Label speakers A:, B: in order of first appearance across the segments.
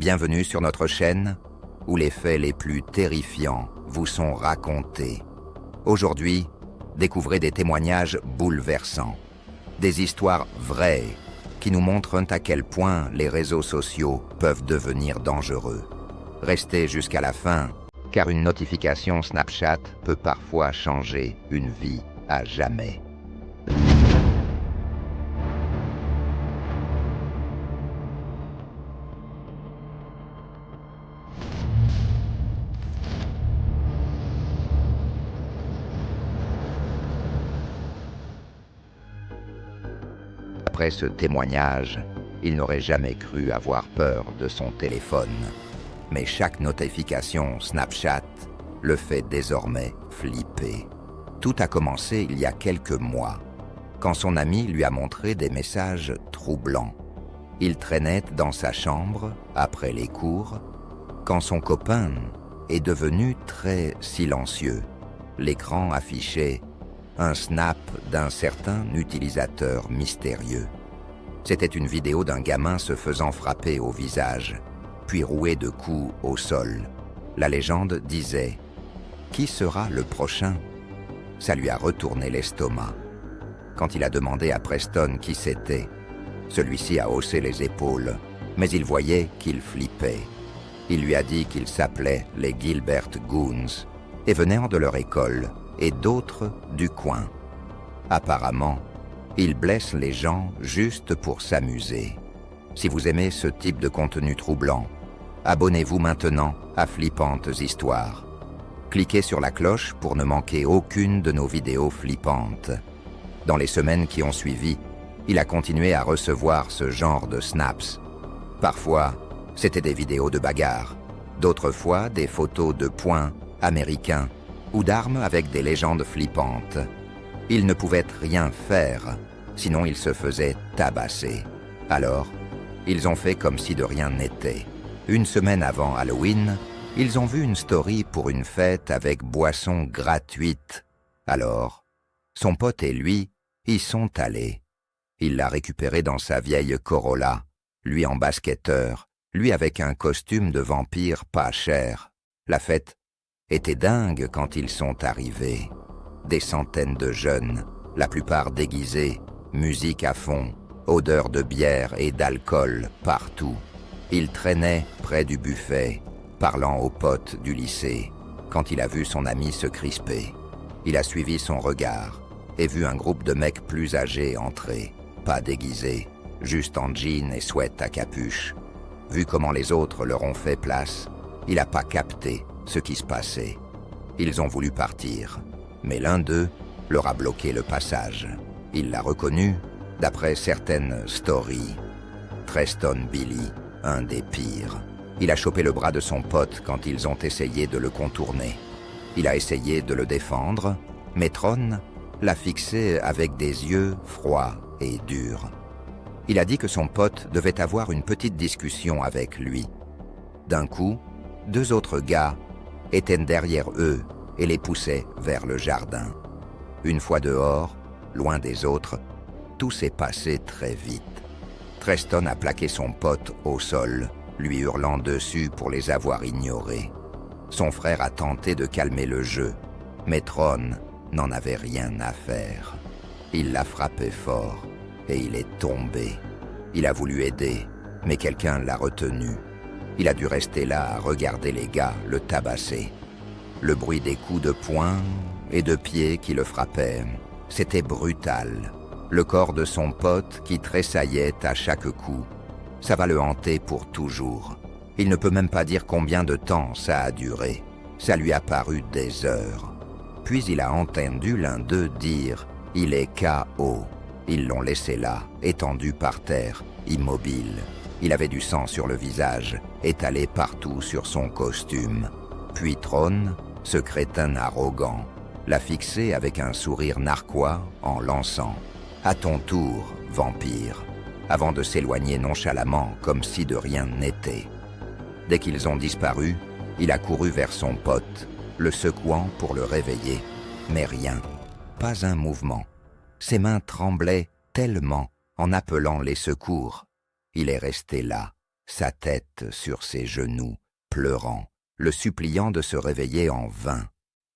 A: Bienvenue sur notre chaîne où les faits les plus terrifiants vous sont racontés. Aujourd'hui, découvrez des témoignages bouleversants, des histoires vraies qui nous montrent à quel point les réseaux sociaux peuvent devenir dangereux. Restez jusqu'à la fin, car une notification Snapchat peut parfois changer une vie à jamais. Après ce témoignage, il n'aurait jamais cru avoir peur de son téléphone. Mais chaque notification Snapchat le fait désormais flipper. Tout a commencé il y a quelques mois, quand son ami lui a montré des messages troublants. Il traînait dans sa chambre, après les cours, quand son copain est devenu très silencieux. L'écran affichait un snap d'un certain utilisateur mystérieux. C'était une vidéo d'un gamin se faisant frapper au visage, puis roué de coups au sol. La légende disait « Qui sera le prochain ?» Ça lui a retourné l'estomac. Quand il a demandé à Preston qui c'était, celui-ci a haussé les épaules, mais il voyait qu'il flippait. Il lui a dit qu'il s'appelait les Gilbert Goons et venait de leur école et d'autres du coin. Apparemment, il blesse les gens juste pour s'amuser. Si vous aimez ce type de contenu troublant, abonnez-vous maintenant à Flippantes Histoires. Cliquez sur la cloche pour ne manquer aucune de nos vidéos flippantes. Dans les semaines qui ont suivi, il a continué à recevoir ce genre de snaps. Parfois, c'était des vidéos de bagarres, d'autres fois des photos de poings américains ou d'armes avec des légendes flippantes. Il ne pouvait rien faire, sinon il se faisait tabasser. Alors, ils ont fait comme si de rien n'était. Une semaine avant Halloween, ils ont vu une story pour une fête avec boisson gratuite. Alors, son pote et lui y sont allés. Il l'a récupéré dans sa vieille Corolla, lui en basketteur, lui avec un costume de vampire pas cher. La fête était dingue quand ils sont arrivés. Des centaines de jeunes, la plupart déguisés, musique à fond, odeur de bière et d'alcool partout. Il traînait près du buffet, parlant aux potes du lycée, quand il a vu son ami se crisper. Il a suivi son regard et vu un groupe de mecs plus âgés entrer, pas déguisés, juste en jean et sweat à capuche. Vu comment les autres leur ont fait place, il n'a pas capté ce qui se passait. Ils ont voulu partir, mais l'un d'eux leur a bloqué le passage. Il l'a reconnu d'après certaines stories. Treston Billy, un des pires. Il a chopé le bras de son pote quand ils ont essayé de le contourner. Il a essayé de le défendre, mais Tron l'a fixé avec des yeux froids et durs. Il a dit que son pote devait avoir une petite discussion avec lui. D'un coup, deux autres gars étaient derrière eux et les poussaient vers le jardin. Une fois dehors, loin des autres, tout s'est passé très vite. Treston a plaqué son pote au sol, lui hurlant dessus pour les avoir ignorés. Son frère a tenté de calmer le jeu, mais Tron n'en avait rien à faire. Il l'a frappé fort et il est tombé. Il a voulu aider, mais quelqu'un l'a retenu. Il a dû rester là à regarder les gars le tabasser. Le bruit des coups de poing et de pied qui le frappaient, c'était brutal. Le corps de son pote qui tressaillait à chaque coup, ça va le hanter pour toujours. Il ne peut même pas dire combien de temps ça a duré. Ça lui a paru des heures. Puis il a entendu l'un d'eux dire « Il est KO ». Ils l'ont laissé là, étendu par terre, immobile. Il avait du sang sur le visage, étalé partout sur son costume. Puis Tron, ce crétin arrogant, l'a fixé avec un sourire narquois en lançant « À ton tour, vampire », avant de s'éloigner nonchalamment comme si de rien n'était. Dès qu'ils ont disparu, il a couru vers son pote, le secouant pour le réveiller. Mais rien, pas un mouvement. Ses mains tremblaient tellement en appelant les secours. Il est resté là, sa tête sur ses genoux, pleurant, le suppliant de se réveiller en vain.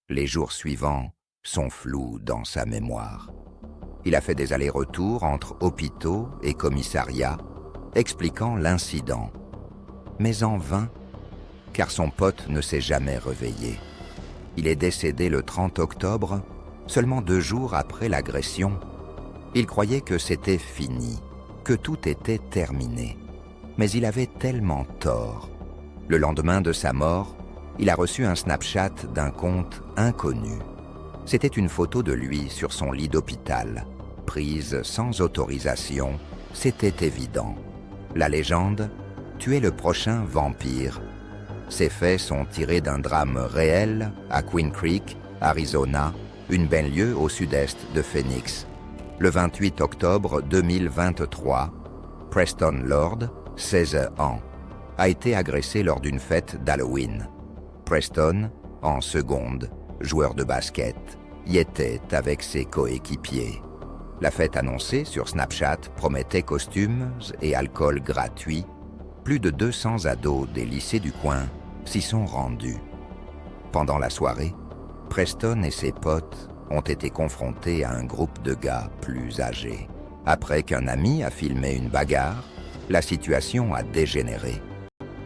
A: Les jours suivants sont flous dans sa mémoire. Il a fait des allers-retours entre hôpitaux et commissariats, expliquant l'incident. Mais en vain, car son pote ne s'est jamais réveillé. Il est décédé le 30 octobre, seulement 2 jours après l'agression. Il croyait que c'était fini, que tout était terminé. Mais il avait tellement tort. Le lendemain de sa mort, il a reçu un Snapchat d'un compte inconnu. C'était une photo de lui sur son lit d'hôpital, prise sans autorisation, c'était évident. La légende, tu es le prochain vampire. Ces faits sont tirés d'un drame réel à Queen Creek, Arizona, une banlieue au sud-est de Phoenix. Le 28 octobre 2023, Preston Lord, 16 ans, a été agressé lors d'une fête d'Halloween. Preston, en seconde, joueur de basket, y était avec ses coéquipiers. La fête annoncée sur Snapchat promettait costumes et alcool gratuits. Plus de 200 ados des lycées du coin s'y sont rendus. Pendant la soirée, Preston et ses potes ont été confrontés à un groupe de gars plus âgés. Après qu'un ami a filmé une bagarre, la situation a dégénéré.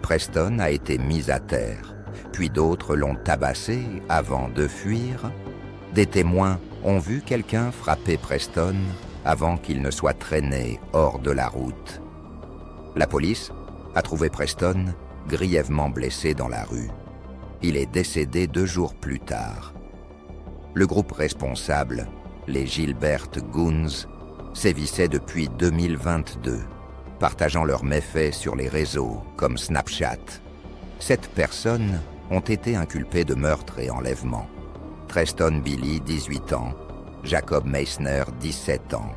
A: Preston a été mis à terre, puis d'autres l'ont tabassé avant de fuir. Des témoins ont vu quelqu'un frapper Preston avant qu'il ne soit traîné hors de la route. La police a trouvé Preston grièvement blessé dans la rue. Il est décédé 2 jours plus tard. Le groupe responsable, les Gilbert Goons, sévissait depuis 2022, partageant leurs méfaits sur les réseaux comme Snapchat. 7 personnes ont été inculpées de meurtre et enlèvement. Treston Billy, 18 ans, Jacob Meissner, 17 ans,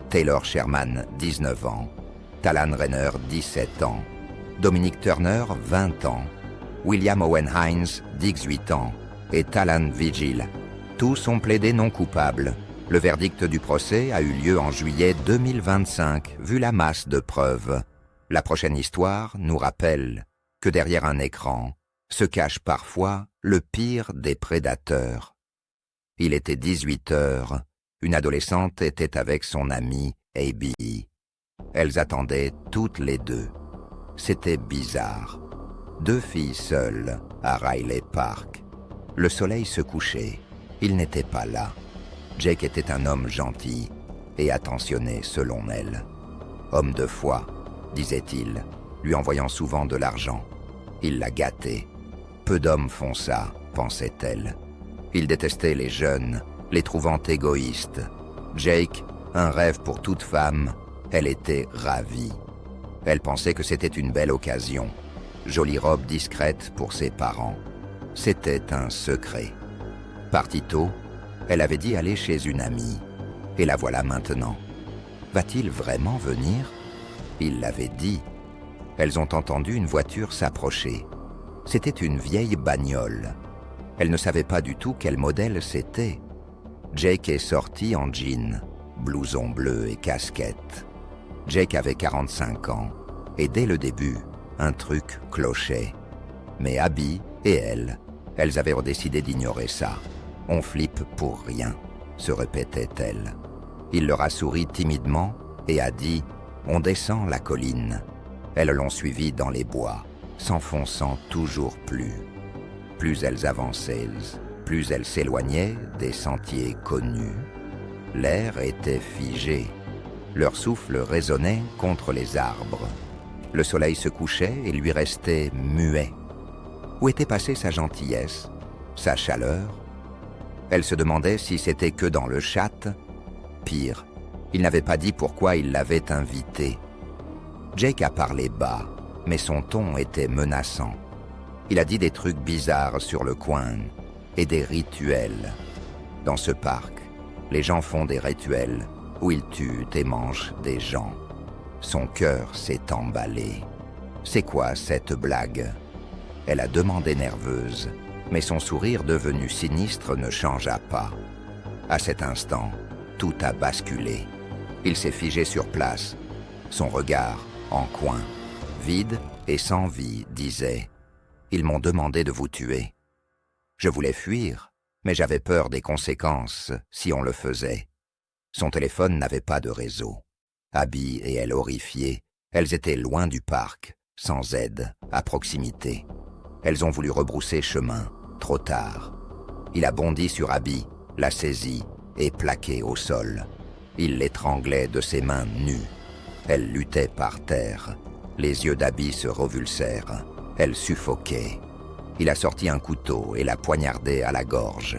A: Taylor Sherman, 19 ans, Talan Renner, 17 ans, Dominic Turner, 20 ans, William Owen Hines, 18 ans, et Talan Vigil. Tous ont plaidé non coupables. Le verdict du procès a eu lieu en juillet 2025, vu la masse de preuves. La prochaine histoire nous rappelle que derrière un écran se cache parfois le pire des prédateurs. Il était 18 heures, une adolescente était avec son amie Abby. Elles attendaient toutes les deux. C'était bizarre. 2 filles seules à Riley Park. Le soleil se couchait, il n'était pas là. Jake était un homme gentil et attentionné selon elle. Homme de foi, disait-il, lui envoyant souvent de l'argent. Il la gâtait. Peu d'hommes font ça, pensait-elle. Il détestait les jeunes, les trouvant égoïstes. Jake, un rêve pour toute femme, elle était ravie. Elle pensait que c'était une belle occasion. Jolie robe discrète pour ses parents. C'était un secret. Partie tôt, elle avait dit aller chez une amie. Et la voilà maintenant. Va-t-il vraiment venir? Il l'avait dit. Elles ont entendu une voiture s'approcher. C'était une vieille bagnole. Elle ne savait pas du tout quel modèle c'était. Jake est sorti en jean, blouson bleu et casquette. Jake avait 45 ans, et dès le début, un truc clochait. Mais Abby et elle, elles avaient décidé d'ignorer ça. On flippe pour rien, se répétait-elle. Il leur a souri timidement et a dit « On descend la colline ». Elles l'ont suivi dans les bois, s'enfonçant toujours plus. Plus elles avançaient, plus elles s'éloignaient des sentiers connus. L'air était figé. Leur souffle résonnait contre les arbres. Le soleil se couchait et lui restait muet. Où était passée sa gentillesse, sa chaleur? Elle se demandait si c'était que dans le chat. Pire, il n'avait pas dit pourquoi il l'avait invité. Jake a parlé bas, mais son ton était menaçant. Il a dit des trucs bizarres sur le coin et des rituels. Dans ce parc, les gens font des rituels où ils tuent et mangent des gens. Son cœur s'est emballé. C'est quoi cette blague? Elle a demandé nerveuse, mais son sourire devenu sinistre ne changea pas. À cet instant, tout a basculé. Il s'est figé sur place, son regard en coin, vide et sans vie disait « Ils m'ont demandé de vous tuer. » Je voulais fuir, mais j'avais peur des conséquences si on le faisait. Son téléphone n'avait pas de réseau. Abby et elle horrifiées, elles étaient loin du parc, sans aide, à proximité. Elles ont voulu rebrousser chemin, trop tard. Il a bondi sur Abby, l'a saisie et plaqué au sol. Il l'étranglait de ses mains nues. Elle luttait par terre. Les yeux d'Abby se revulsèrent. Elle suffoquait. Il a sorti un couteau et l'a poignardée à la gorge.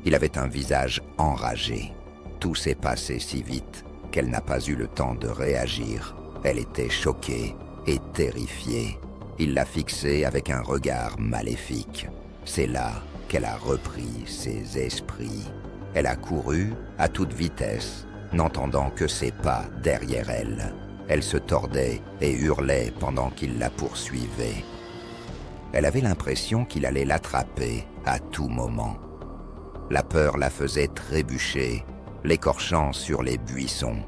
A: Il avait un visage enragé. Tout s'est passé si vite qu'elle n'a pas eu le temps de réagir. Elle était choquée et terrifiée. Il l'a fixée avec un regard maléfique. C'est là qu'elle a repris ses esprits. Elle a couru à toute vitesse, n'entendant que ses pas derrière elle. Elle se tordait et hurlait pendant qu'il la poursuivait. Elle avait l'impression qu'il allait l'attraper à tout moment. La peur la faisait trébucher, l'écorchant sur les buissons.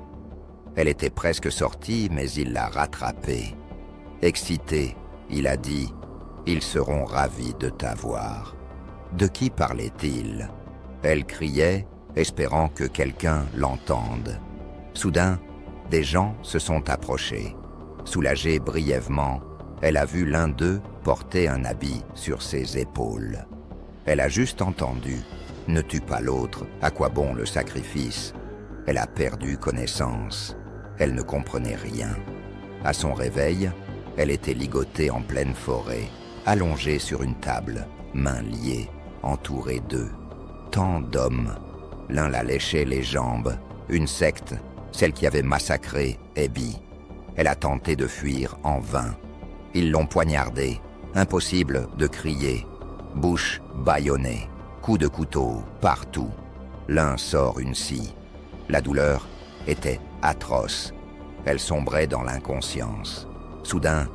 A: Elle était presque sortie, mais il l'a rattrapée. Excité, il a dit « Ils seront ravis de t'avoir ». De qui parlait-il? Elle criait, espérant que quelqu'un l'entende. Soudain, des gens se sont approchés. Soulagée brièvement, elle a vu l'un d'eux porter un habit sur ses épaules. Elle a juste entendu « Ne tue pas l'autre, à quoi bon le sacrifice ?» Elle a perdu connaissance. Elle ne comprenait rien. À son réveil, elle était ligotée en pleine forêt, allongée sur une table, mains liées, entourée d'eux. Tant d'hommes. L'un la léchait les jambes. Une secte, celle qui avait massacré Abby. Elle a tenté de fuir en vain. Ils l'ont poignardée. Impossible de crier. Bouche bâillonnée. Coups de couteau partout. L'un sort une scie. La douleur était atroce. Elle sombrait dans l'inconscience. Soudain,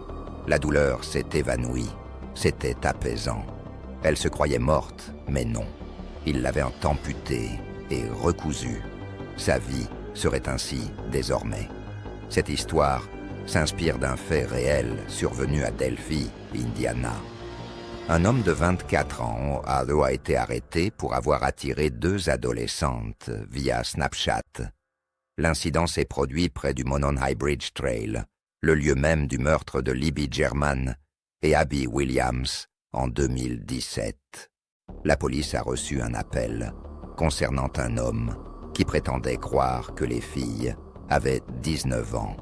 A: la douleur s'est évanouie. C'était apaisant. Elle se croyait morte, mais non. Il l'avait amputée et recousue. Sa vie serait ainsi désormais. Cette histoire s'inspire d'un fait réel survenu à Delphi, Indiana. Un homme de 24 ans a été arrêté pour avoir attiré 2 adolescentes via Snapchat. L'incident s'est produit près du Monon High Bridge Trail, le lieu même du meurtre de Libby German et Abby Williams en 2017. La police a reçu un appel concernant un homme qui prétendait croire que les filles avaient 19 ans.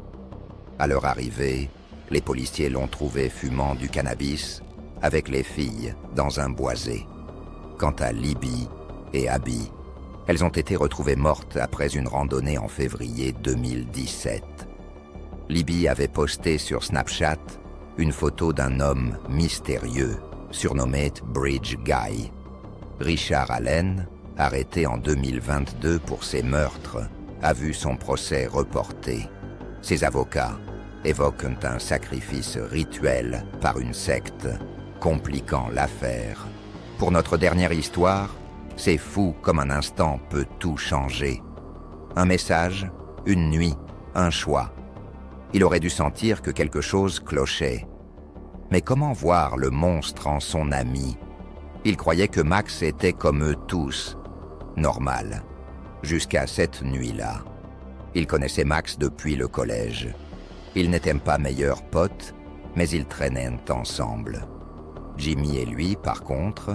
A: À leur arrivée, les policiers l'ont trouvé fumant du cannabis avec les filles dans un boisé. Quant à Libby et Abby, elles ont été retrouvées mortes après une randonnée en février 2017. Libby avait posté sur Snapchat une photo d'un homme mystérieux, surnommé Bridge Guy. Richard Allen, arrêté en 2022 pour ses meurtres, a vu son procès reporté. Ses avocats évoquent un sacrifice rituel par une secte, compliquant l'affaire. Pour notre dernière histoire, c'est fou comme un instant peut tout changer. Un message, une nuit, un choix. Il aurait dû sentir que quelque chose clochait. Mais comment voir le monstre en son ami? Il croyait que Max était comme eux tous, normal, jusqu'à cette nuit-là. Il connaissait Max depuis le collège. Ils n'étaient pas meilleurs potes, mais ils traînaient ensemble. Jimmy et lui, par contre,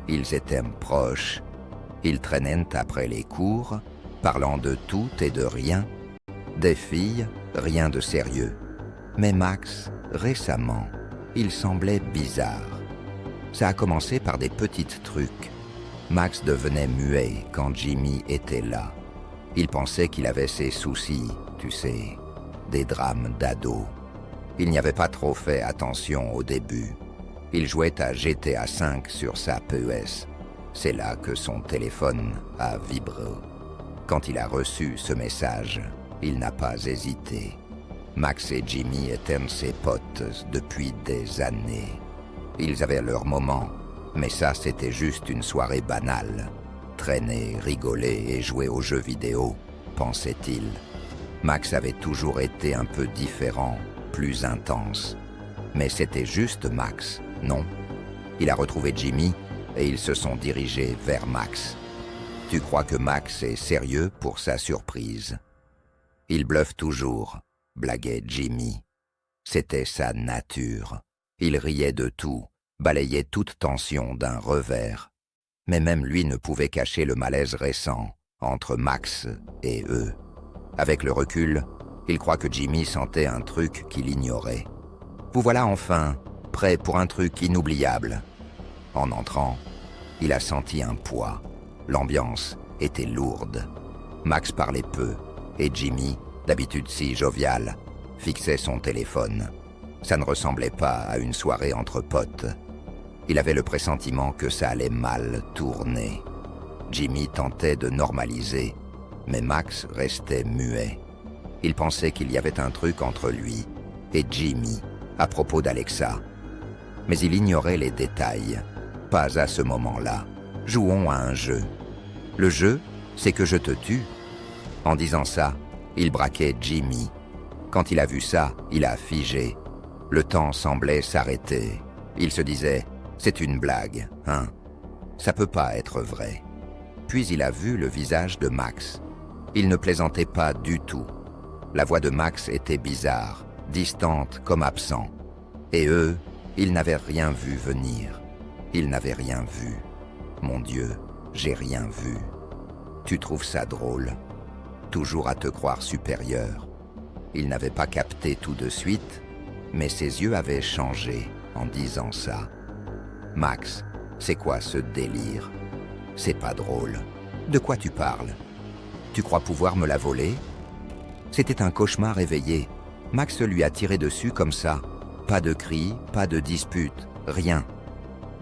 A: ils étaient proches. Ils traînaient après les cours, parlant de tout et de rien. Des filles, rien de sérieux. Mais Max, récemment, il semblait bizarre. Ça a commencé par des petits trucs. Max devenait muet quand Jimmy était là. Il pensait qu'il avait ses soucis, tu sais, des drames d'ado. Il n'y avait pas trop fait attention au début. Il jouait à GTA V sur sa PES. C'est là que son téléphone a vibré. Quand il a reçu ce message, il n'a pas hésité. Max et Jimmy étaient ses potes depuis des années. Ils avaient leur moment, mais ça c'était juste une soirée banale. Traîner, rigoler et jouer aux jeux vidéo, pensait-il. Max avait toujours été un peu différent, plus intense. Mais c'était juste Max, non? Il a retrouvé Jimmy et ils se sont dirigés vers Max. Tu crois que Max est sérieux pour sa surprise? Il bluffe toujours, blaguait Jimmy. C'était sa nature. Il riait de tout, balayait toute tension d'un revers. Mais même lui ne pouvait cacher le malaise récent entre Max et eux. Avec le recul, il croit que Jimmy sentait un truc qu'il ignorait. Vous voilà enfin, prêt pour un truc inoubliable. En entrant, il a senti un poids. L'ambiance était lourde. Max parlait peu, et Jimmy, d'habitude si jovial, fixait son téléphone. Ça ne ressemblait pas à une soirée entre potes. Il avait le pressentiment que ça allait mal tourner. Jimmy tentait de normaliser, mais Max restait muet. Il pensait qu'il y avait un truc entre lui et Jimmy à propos d'Alexa. Mais il ignorait les détails. Pas à ce moment-là. Jouons à un jeu. Le jeu, c'est que je te tue. En disant ça, il braquait Jimmy. Quand il a vu ça, il a figé. Le temps semblait s'arrêter. Il se disait, c'est une blague, hein? Ça peut pas être vrai. Puis il a vu le visage de Max. Il ne plaisantait pas du tout. La voix de Max était bizarre, distante comme absent. Et eux, ils n'avaient rien vu venir. Ils n'avaient rien vu. Mon Dieu, j'ai rien vu. Tu trouves ça drôle? Toujours à te croire supérieur. Il n'avait pas capté tout de suite, mais ses yeux avaient changé en disant ça. Max, c'est quoi ce délire? C'est pas drôle. De quoi tu parles? Tu crois pouvoir me la voler? C'était un cauchemar éveillé. Max lui a tiré dessus comme ça. Pas de cris, pas de dispute, rien.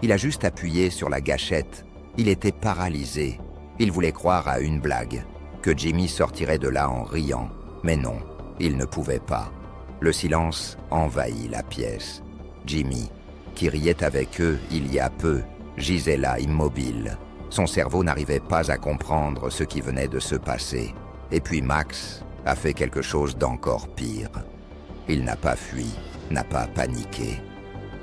A: Il a juste appuyé sur la gâchette. Il était paralysé. Il voulait croire à une blague, que Jimmy sortirait de là en riant. Mais non, il ne pouvait pas. Le silence envahit la pièce. Jimmy, qui riait avec eux il y a peu, gisait là immobile. Son cerveau n'arrivait pas à comprendre ce qui venait de se passer. Et puis Max a fait quelque chose d'encore pire. Il n'a pas fui, n'a pas paniqué.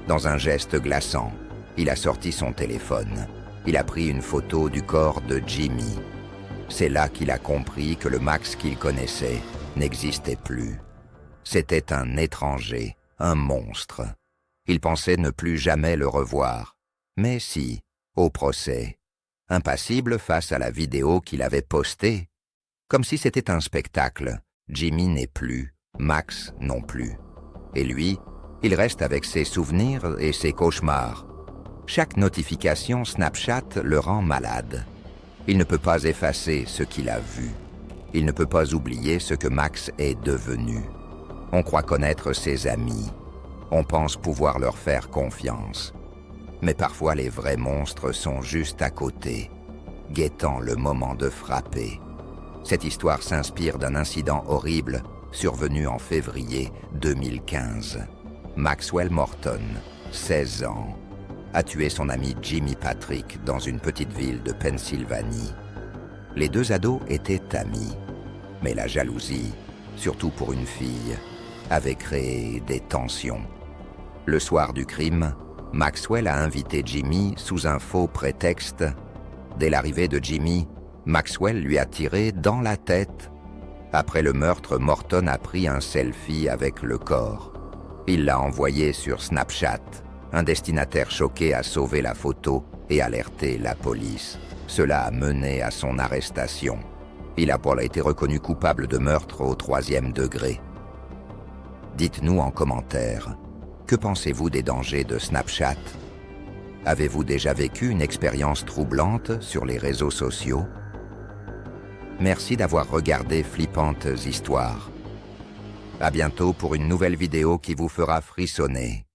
A: Dans un geste glaçant, il a sorti son téléphone. Il a pris une photo du corps de Jimmy. C'est là qu'il a compris que le Max qu'il connaissait n'existait plus. C'était un étranger, un monstre. Il pensait ne plus jamais le revoir. Mais si, au procès, impassible face à la vidéo qu'il avait postée, comme si c'était un spectacle. Jimmy n'est plus, Max non plus. Et lui, il reste avec ses souvenirs et ses cauchemars. Chaque notification Snapchat le rend malade. Il ne peut pas effacer ce qu'il a vu. Il ne peut pas oublier ce que Max est devenu. On croit connaître ses amis. On pense pouvoir leur faire confiance. Mais parfois les vrais monstres sont juste à côté, guettant le moment de frapper. Cette histoire s'inspire d'un incident horrible survenu en février 2015. Maxwell Morton, 16 ans, a tué son ami Jimmy Patrick dans une petite ville de Pennsylvanie. Les deux ados étaient amis, mais la jalousie, surtout pour une fille, avait créé des tensions. Le soir du crime, Maxwell a invité Jimmy sous un faux prétexte. Dès l'arrivée de Jimmy, Maxwell lui a tiré dans la tête. Après le meurtre, Morton a pris un selfie avec le corps. Il l'a envoyé sur Snapchat. Un destinataire choqué a sauvé la photo et alerté la police. Cela a mené à son arrestation. Il a été reconnu coupable de meurtre au 3e degré. Dites-nous en commentaire, que pensez-vous des dangers de Snapchat? Avez-vous déjà vécu une expérience troublante sur les réseaux sociaux? Merci d'avoir regardé Flippantes Histoires. À bientôt pour une nouvelle vidéo qui vous fera frissonner.